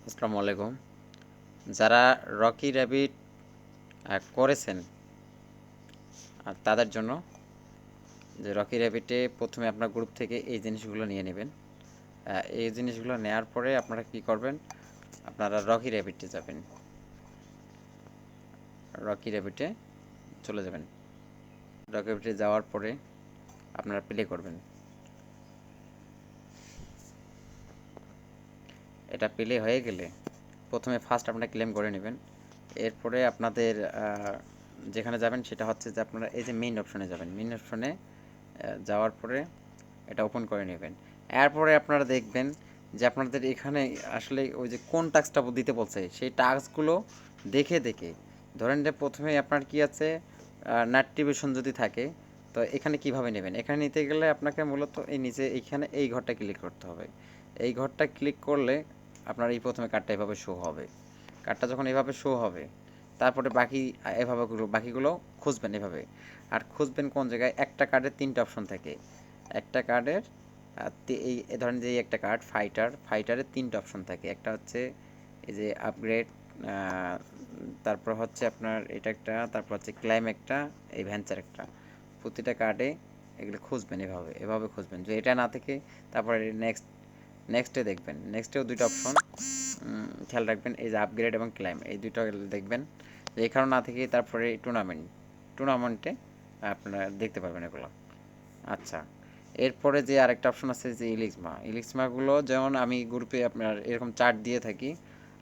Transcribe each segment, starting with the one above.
আসসালামু আলাইকুম। যারা রকি র্যাবিট করেছেন তাদের জন্য যে রকি র্যাবিটে প্রথমে আপনার গ্রুপ থেকে এই জিনিসগুলো নিয়ে নেবেন। এই জিনিসগুলো নেওয়ার পরে আপনারা কি করবেন, আপনারা রকি র্যাবিটে যাবেন, রকি র্যাবিটে চলে যাবেন। রকি র্যাবিটে যাওয়ার পরে আপনারা প্লে করবেন। এটা প্লে হয়ে গেলে প্রথমে ফার্স্ট আপনারা ক্লেম করে নেবেন। এরপরে আপনাদের যেখানে যাবেন সেটা হচ্ছে যে আপনারা এই যে মেইন অপশনে যাবেন। মেইন অপশনে যাওয়ার পরে এটা ওপেন করে নেবেন। এরপরে আপনারা দেখবেন যে আপনাদের এখানে আসলে ওই যে কোন টাস্কটা দিতে বলছে সেই টাস্কগুলো দেখে দেখে ধরেন যে প্রথমে আপনার কি আছে নাট্রিবিউশন যদি থাকে, তো এখানে কিভাবে নেবেন, এখানে নিতে গেলে আপনাকে মূলত এই নিচে এইখানে এই ঘরটা ক্লিক করতে হবে। এই ঘরটা ক্লিক করলে আপনার এই প্রথমে কার্ডটা এভাবে শো হবে। কার্ডটা যখন এভাবে শো হবে তারপরে বাকি এভাবে বাকিগুলো খুঁজবেন এভাবে। আর খুঁজবেন কোন জায়গায়, একটা কার্ডের তিনটা অপশন থাকে। একটা কার্ডের এই ধরেন যে একটা কার্ড ফাইটারের তিনটা অপশন থাকে। একটা হচ্ছে এই যে আপগ্রেড, তারপর হচ্ছে আপনার এটা একটা, তারপর হচ্ছে ক্লাইম একটা, এই ভেঞ্চার একটা। প্রতিটা কার্ডে এগুলো খুঁজবেন এভাবে এভাবে খুঁজবেন। যদি এটা না থাকে তারপরে নেক্সটে দেখবেন, নেক্সটেও দুইটা অপশন খেয়াল রাখবেন, এই যে আপগ্রেড এবং ক্লাইম এই দুইটা দেখবেন। যে এখানেও না থেকে তারপরে টুর্নামেন্টে আপনারা দেখতে পারবেন এগুলো। আচ্ছা, এরপরে যে আরেকটা অপশন আছে যে ইলিক্সমাগুলো যেমন আমি গ্রুপে আপনার এরকম চার্ট দিয়ে থাকি,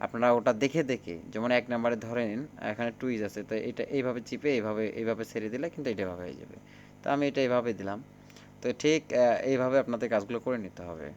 আপনারা ওটা দেখে দেখে যেমন এক নম্বরে ধরেন এখানে টুইজ আছে, তো এটা এইভাবে চিপে এইভাবে ছেড়ে দিলে কিন্তু এটা এভাবে হয়ে যাবে। তো আমি এটা এইভাবে দিলাম। তো ঠিক এইভাবে আপনাদের কাজগুলো করে নিতে হবে।